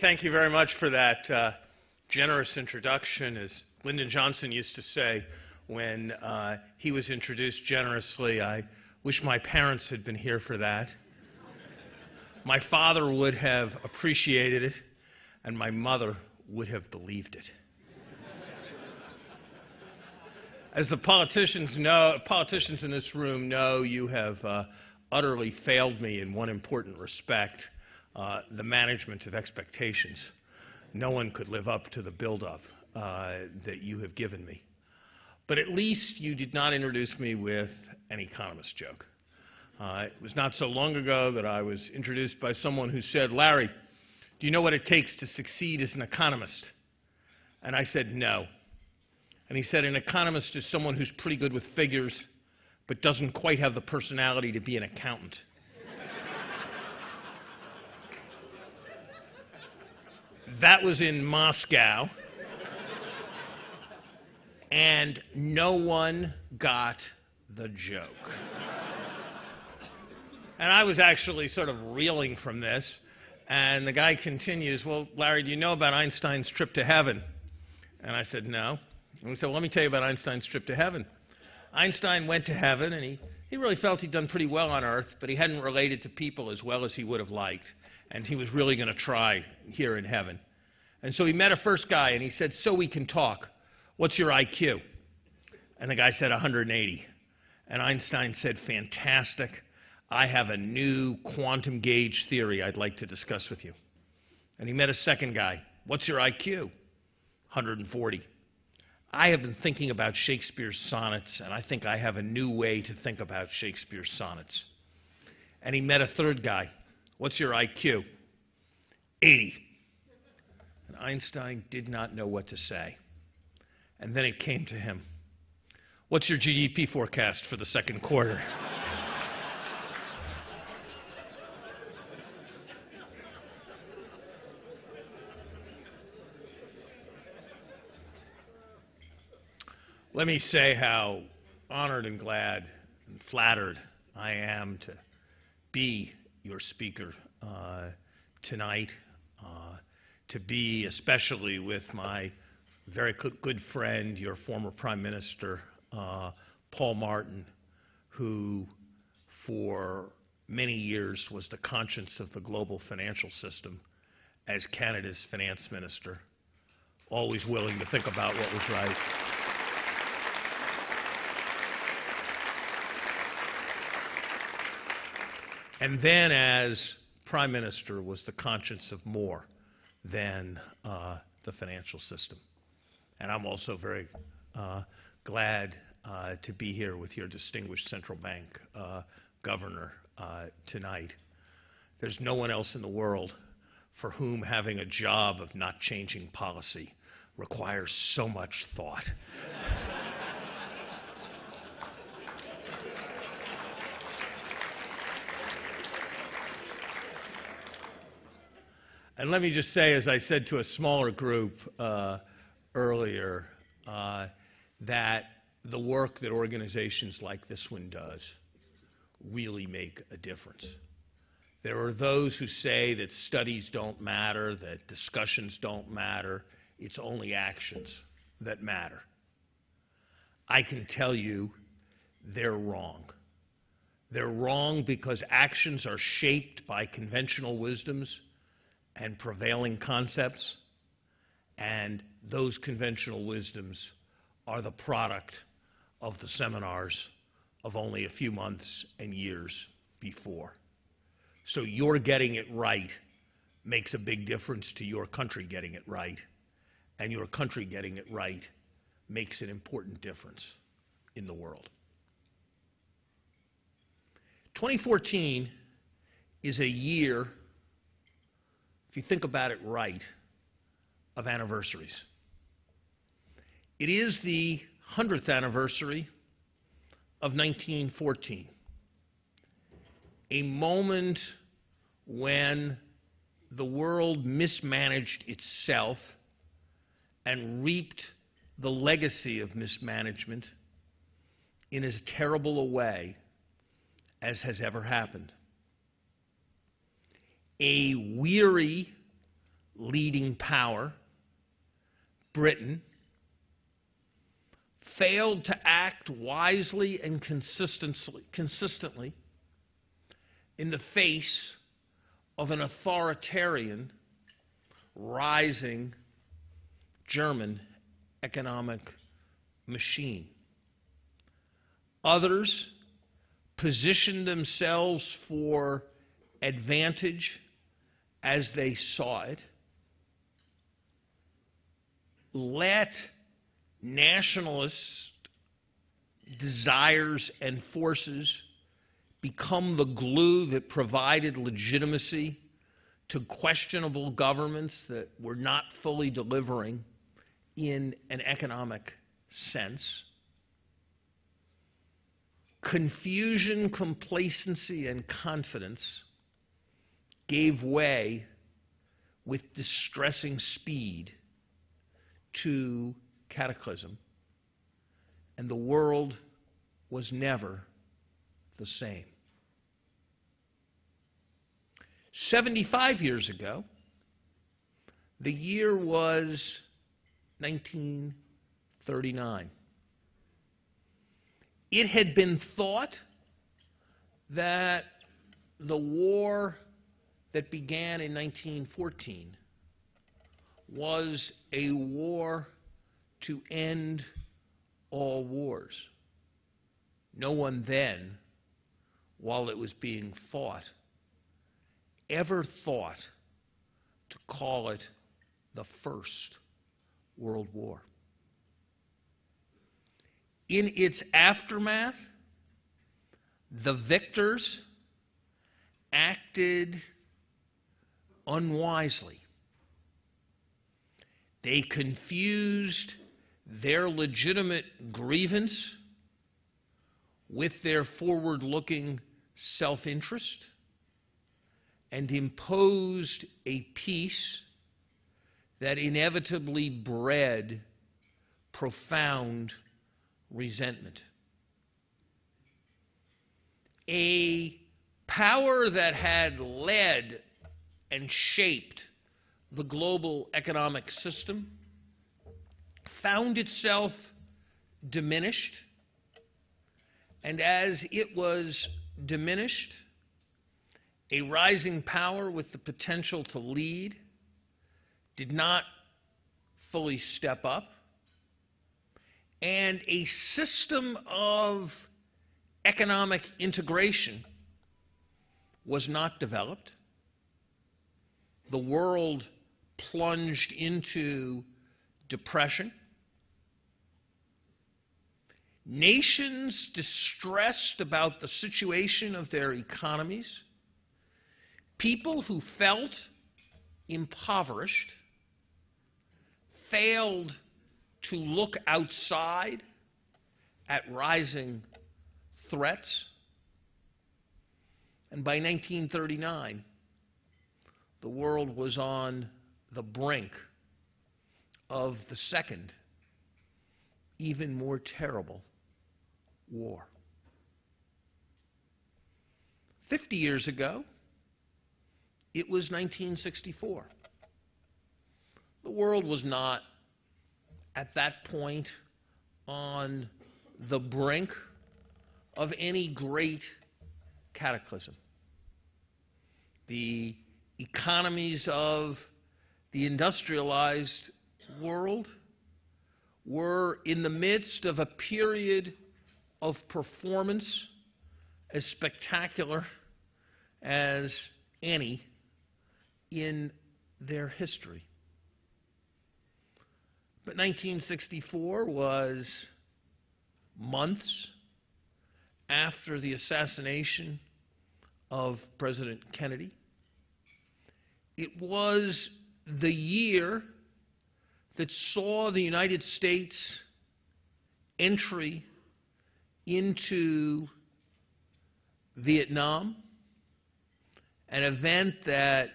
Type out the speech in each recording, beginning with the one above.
thank you very much for that generous introduction. As Lyndon Johnson used to say when he was introduced generously, I wish my parents had been here for that. My father would have appreciated it, and my mother would have believed it. As the politicians in this room know, you have utterly failed me in one important respect, the management of expectations. No one could live up to the build-up that you have given me. But at least you did not introduce me with an economist joke. It was not so long ago that I was introduced by someone who said, "Larry, do you know what it takes to succeed as an economist?" And I said, "No." And he said, "An economist is someone who's pretty good with figures, but doesn't quite have the personality to be an accountant." That was in Moscow, and no one got the joke. And I was actually sort of reeling from this, and the guy continues, "Well, Larry, do you know about Einstein's trip to heaven?" And I said, "No." And he said, "Well, let me tell you about Einstein's trip to heaven." Einstein went to heaven, and he really felt he'd done pretty well on Earth, but he hadn't related to people as well as he would have liked, and he was really going to try here in heaven. And so he met a first guy, and he said, "So we can talk. What's your IQ?" And the guy said, 180. And Einstein said, "Fantastic. I have a new quantum gauge theory I'd like to discuss with you." And he met a second guy. "What's your IQ?" 140. "I have been thinking about Shakespeare's sonnets, and I think I have a new way to think about Shakespeare's sonnets." And he met a third guy. "What's your IQ?" 80. And Einstein did not know what to say. And then it came to him. "What's your GDP forecast for the second quarter?" Let me say how honored and glad and flattered I am to be your speaker tonight, to be especially with my very good friend, your former Prime Minister, Paul Martin, who for many years was the conscience of the global financial system as Canada's finance minister, always willing to think about what was right. And then as Prime Minister was the conscience of more than the financial system. And I'm also very glad to be here with your distinguished central bank governor tonight. There's no one else in the world for whom having a job of not changing policy requires so much thought. And let me just say, as I said to a smaller group earlier, that the work that organizations like this one does really make a difference. There are those who say that studies don't matter, that discussions don't matter. It's only actions that matter. I can tell you they're wrong. They're wrong because actions are shaped by conventional wisdoms and prevailing concepts, and those conventional wisdoms are the product of the seminars of only a few months and years before. So your getting it right makes a big difference to your country getting it right, and your country getting it right makes an important difference in the world. 2014 is a year, if you think about it right, of anniversaries. It is the 100th anniversary of 1914, a moment when the world mismanaged itself and reaped the legacy of mismanagement in as terrible a way as has ever happened. A weary leading power, Britain, failed to act wisely and consistently in the face of an authoritarian, rising German economic machine. Others positioned themselves for advantage as they saw it, let nationalist desires and forces become the glue that provided legitimacy to questionable governments that were not fully delivering in an economic sense. Confusion, complacency, and confidence gave way with distressing speed to cataclysm, and the world was never the same. 75 years ago, the year was 1939. It had been thought that the war that began in 1914 was a war to end all wars. No one then, while it was being fought, ever thought to call it the First World War. In its aftermath, the victors acted unwisely. They confused their legitimate grievance with their forward-looking self-interest and imposed a peace that inevitably bred profound resentment. A power that had led and shaped the global economic system found itself diminished, and as it was diminished, a rising power with the potential to lead did not fully step up, and a system of economic integration was not developed. The world plunged into depression. Nations distressed about the situation of their economies. People who felt impoverished failed to look outside at rising threats. And by 1939, the world was on the brink of the second, even more terrible war. 50 years ago, it was 1964. The world was not, at that point, on the brink of any great cataclysm. The economies of the industrialized world were in the midst of a period of performance as spectacular as any in their history. But 1964 was months after the assassination of President Kennedy. It was the year that saw the United States entry into Vietnam, an event that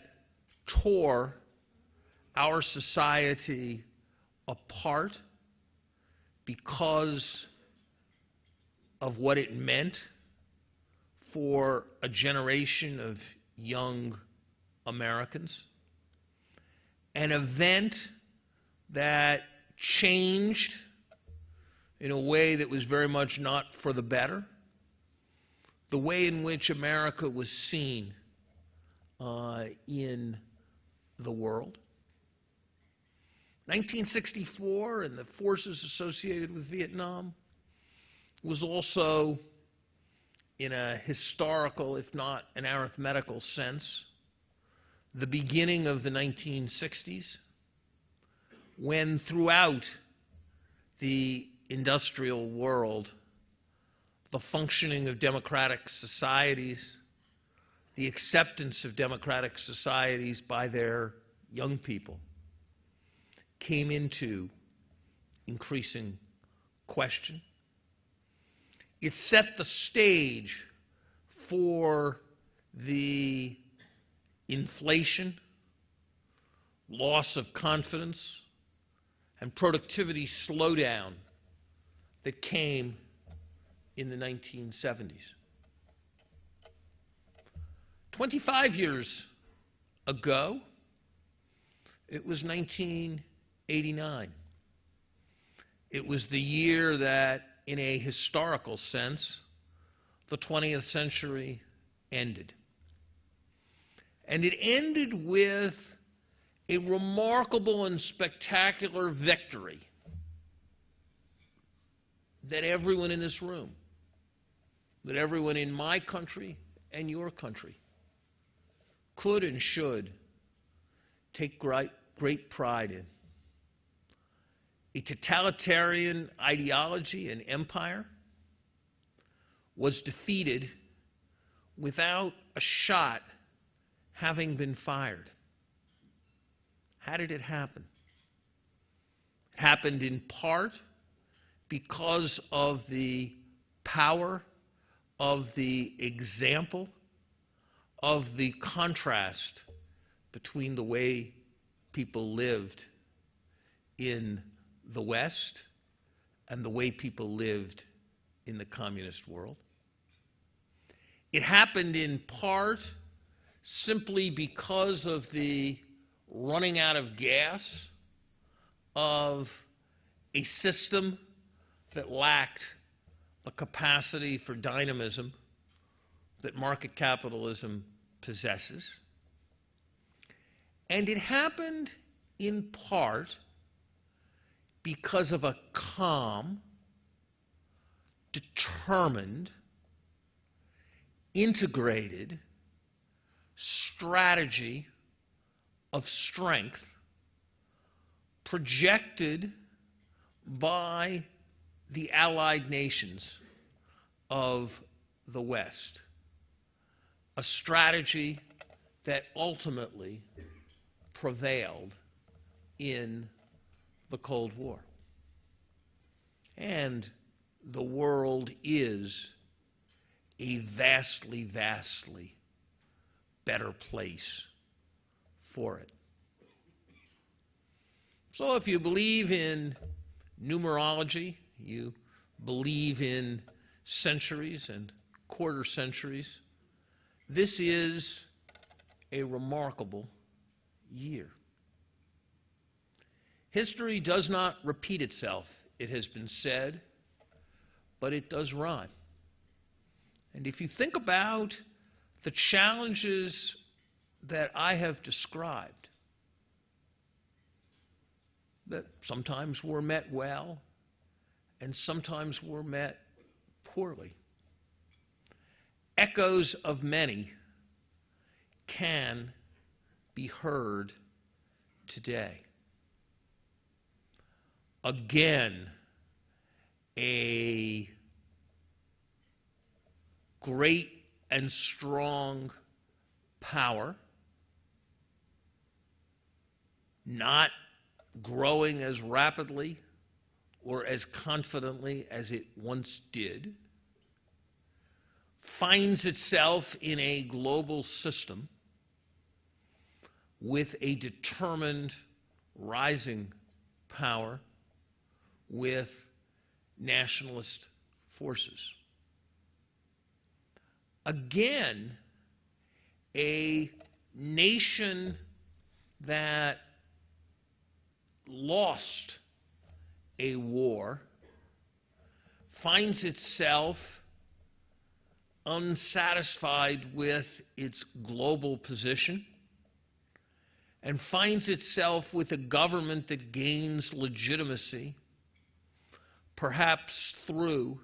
tore our society apart because of what it meant for a generation of young Americans. an event that changed in a way that was very much not for the better the way in which America was seen in the world. 1964 and the forces associated with Vietnam was also, in a historical, if not an arithmetical sense, the beginning of the 1960s, when throughout the industrial world, the functioning of democratic societies, the acceptance of democratic societies by their young people came into increasing question. It set the stage for the inflation, loss of confidence, and productivity slowdown that came in the 1970s. 25 years ago, it was 1989. It was the year that, in a historical sense, the 20th century ended. And it ended with a remarkable and spectacular victory that everyone in this room, that everyone in my country and your country could and should take great pride in. A totalitarian ideology and empire was defeated without a shot having been fired. How did it happen? It happened in part because of the power of the example of the contrast between the way people lived in the West and the way people lived in the communist world. It happened in part simply because of the running out of gas of a system that lacked the capacity for dynamism that market capitalism possesses. And it happened in part because of a calm, determined, integrated strategy of strength projected by the allied nations of the West, a strategy that ultimately prevailed in the Cold War. And the world is a vastly, vastly better place for it. So if you believe in numerology, you believe in centuries and quarter centuries, this is a remarkable year. History does not repeat itself, it has been said, but it does rhyme. And if you think about the challenges that I have described, that sometimes were met well and sometimes were met poorly, echoes of many can be heard today. Again, a great and strong power, not growing as rapidly or as confidently as it once did, finds itself in a global system with a determined rising power with nationalist forces. Again, a nation that lost a war finds itself unsatisfied with its global position and finds itself with a government that gains legitimacy, perhaps through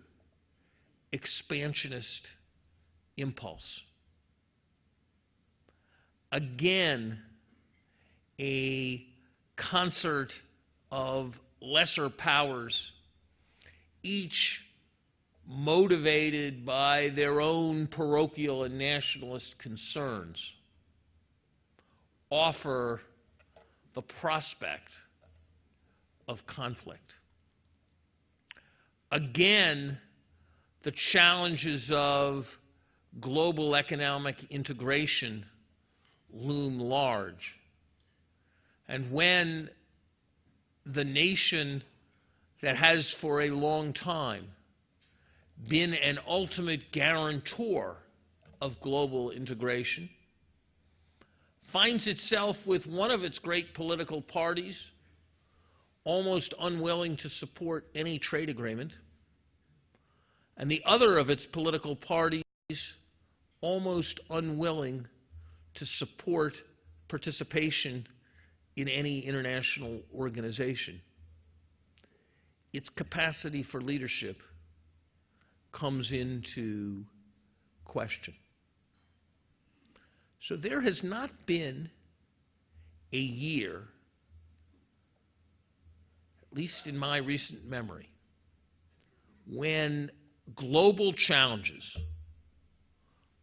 expansionist impulse. Again, a concert of lesser powers, each motivated by their own parochial and nationalist concerns, offer the prospect of conflict. Again, the challenges of global economic integration loom large. And when the nation that has for a long time been an ultimate guarantor of global integration finds itself with one of its great political parties almost unwilling to support any trade agreement, and the other of its political parties almost unwilling to support participation in any international organization, its capacity for leadership comes into question. So there has not been a year, at least in my recent memory, when global challenges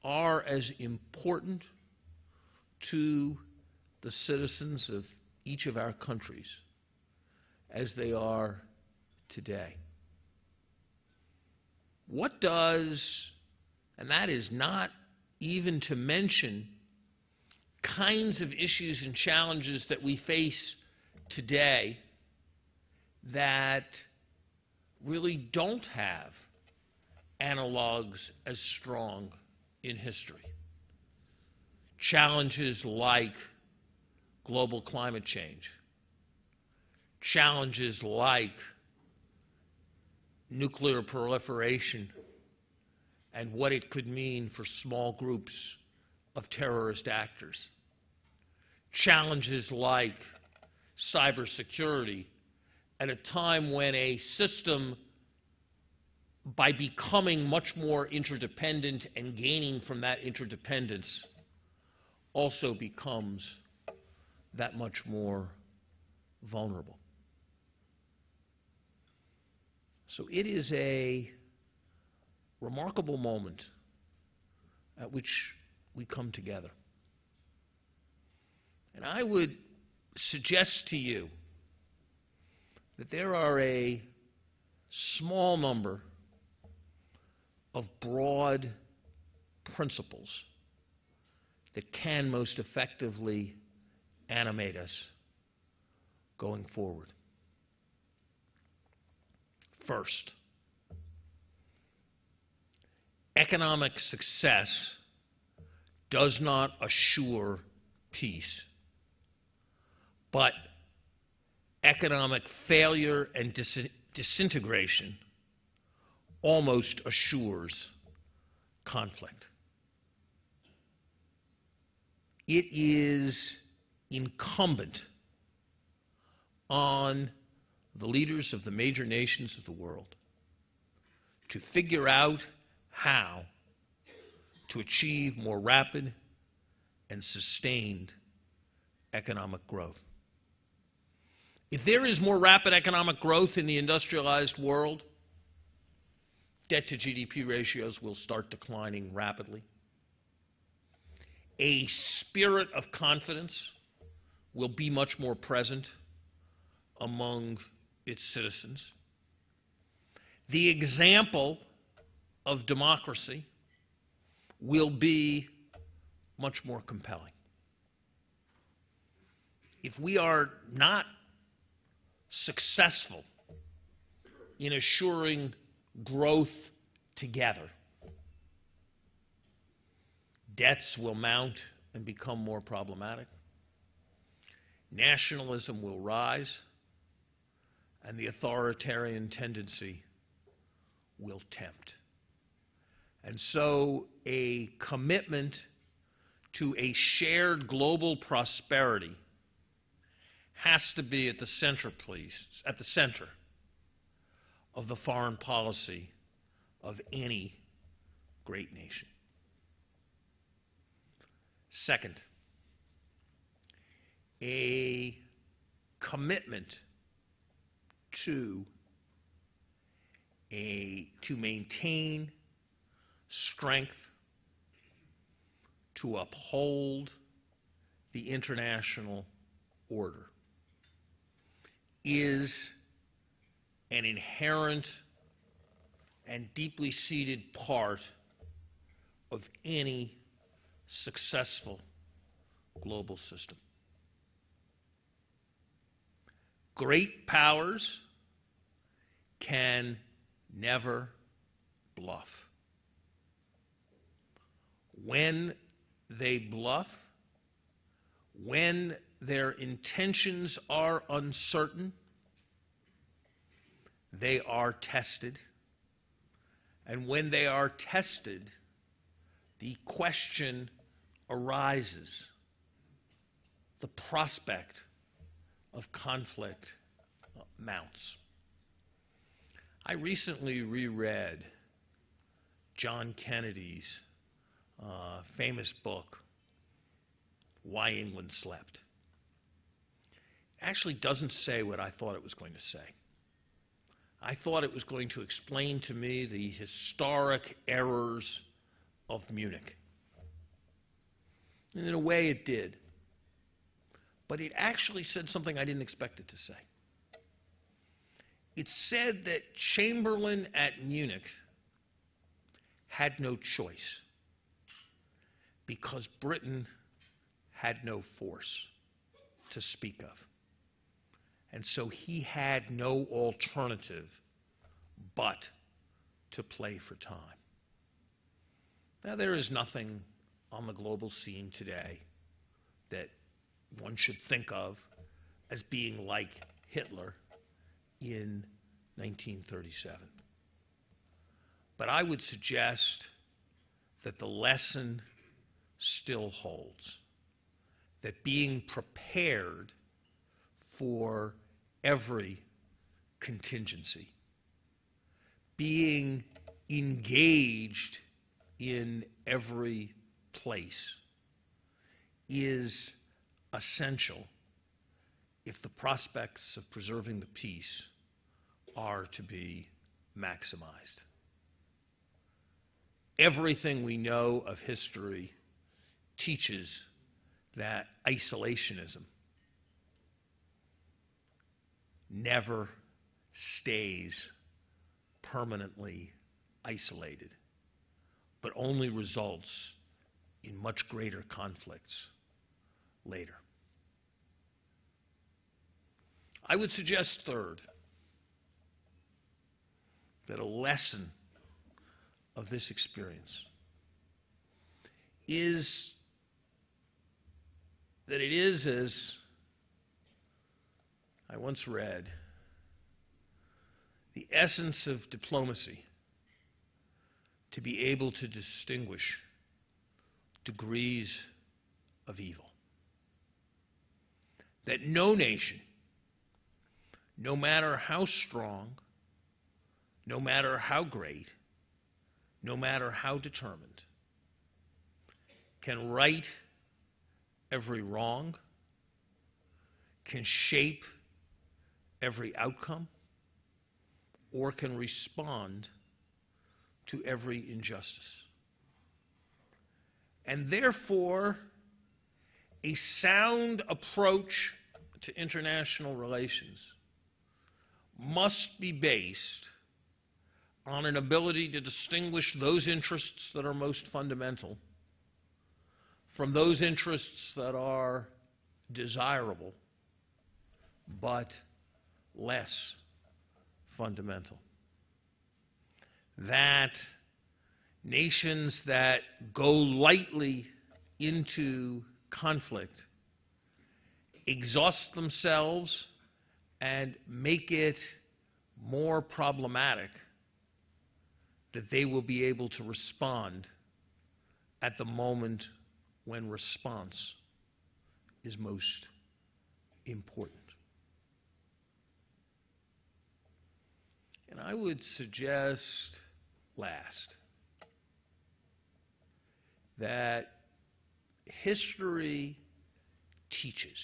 are as important to the citizens of each of our countries as they are today. What does, and that is not even to mention kinds of issues and challenges that we face today that really don't have analogs as strong in history. Challenges like global climate change, challenges like nuclear proliferation and what it could mean for small groups of terrorist actors, challenges like cybersecurity at a time when a system, by becoming much more interdependent and gaining from that interdependence, also becomes that much more vulnerable. So it is a remarkable moment at which we come together. And I would suggest to you that there are a small number of broad principles that can most effectively animate us going forward. First, economic success does not assure peace, but economic failure and disintegration almost assures conflict. It is incumbent on the leaders of the major nations of the world to figure out how to achieve more rapid and sustained economic growth. If there is more rapid economic growth in the industrialized world, debt to GDP ratios will start declining rapidly. A spirit of confidence will be much more present among its citizens. The example of democracy will be much more compelling. If we are not successful in assuring growth together, debts will mount and become more problematic. Nationalism will rise, and the authoritarian tendency will tempt. And so a commitment to a shared global prosperity has to be at the center, of the foreign policy of any great nation. Second, a commitment to maintain strength, to uphold the international order, is an inherent and deeply seated part of any successful global system. Great powers can never bluff. When they bluff, when their intentions are uncertain, they are tested. And when they are tested, the question arises, the prospect of conflict mounts. I recently reread John Kennedy's famous book, Why England Slept. It actually doesn't say what I thought it was going to say. I thought it was going to explain to me the historic errors of Munich. And in a way it did. But it actually said something I didn't expect it to say. It said that Chamberlain at Munich had no choice because Britain had no force to speak of. And so he had no alternative but to play for time. Now, there is nothing on the global scene today that one should think of as being like Hitler in 1937. But I would suggest that the lesson still holds, that being prepared for every contingency, being engaged in every place is essential if the prospects of preserving the peace are to be maximized. Everything we know of history teaches that isolationism never stays permanently isolated, but only results in much greater conflicts later. I would suggest, third, that a lesson of this experience is that it is, as I once read, the essence of diplomacy to be able to distinguish degrees of evil. That no nation, no matter how strong, no matter how great, no matter how determined, can right every wrong, can shape every outcome, or can respond to every injustice. And therefore, a sound approach to international relations must be based on an ability to distinguish those interests that are most fundamental from those interests that are desirable but less fundamental. That nations that go lightly into conflict exhaust themselves and make it more problematic that they will be able to respond at the moment when response is most important. And I would suggest last that history teaches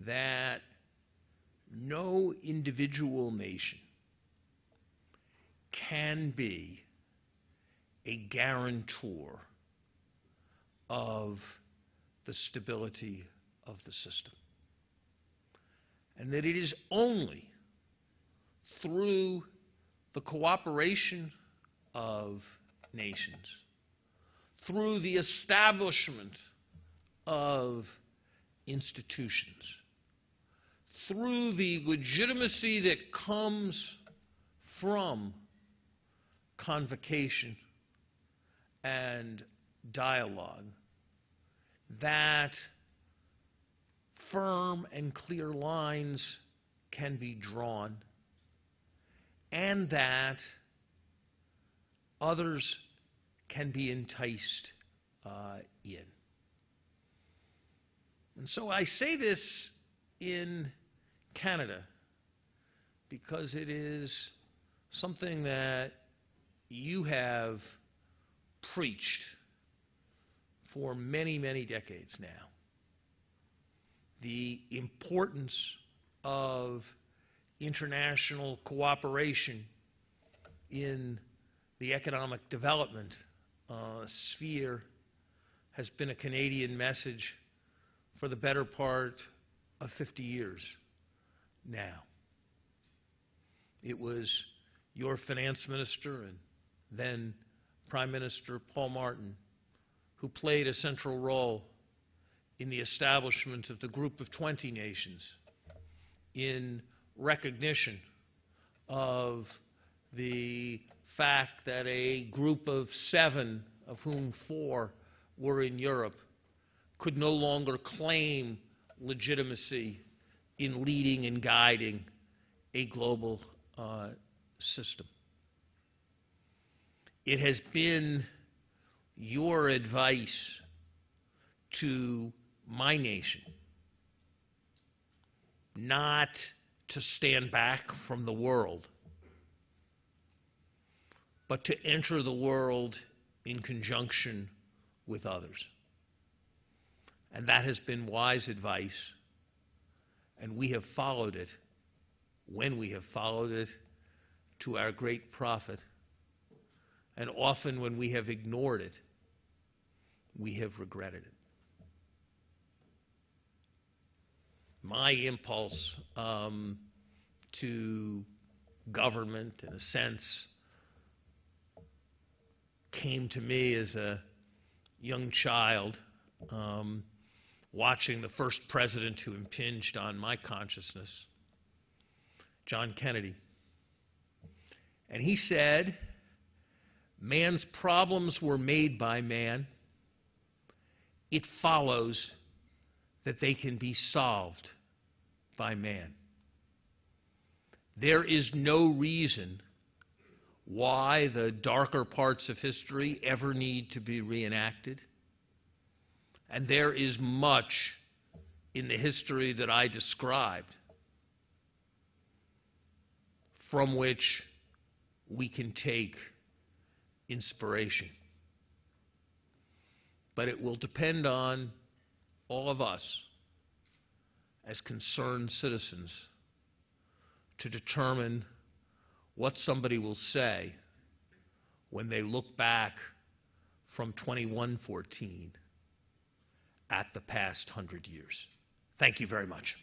that no individual nation can be a guarantor of the stability of the system, and that it is only through the cooperation of nations, through the establishment of institutions, through the legitimacy that comes from convocation and dialogue, that firm and clear lines can be drawn, and that others can be enticed in. And so I say this in Canada because it is something that you have preached for many, many decades now. The importance of international cooperation in the economic development sphere has been a Canadian message for the better part of 50 years now. It was your finance minister and then Prime Minister Paul Martin who played a central role in the establishment of the Group of 20 nations in recognition of the fact that a group of 7, of whom 4 were in Europe, could no longer claim legitimacy in leading and guiding a global system. It has been your advice to my nation not to stand back from the world, but to enter the world in conjunction with others. And that has been wise advice, and we have followed it when we have followed it to our great profit. And often when we have ignored it, we have regretted it. My impulse to government, in a sense, came to me as a young child, watching the first president who impinged on my consciousness, John Kennedy. And he said, man's problems were made by man. It follows that they can be solved by man. There is no reason why the darker parts of history ever need to be reenacted. And there is much in the history that I described from which we can take inspiration. But it will depend on all of us as concerned citizens to determine what somebody will say when they look back from 2114 at the past 100 years. Thank you very much.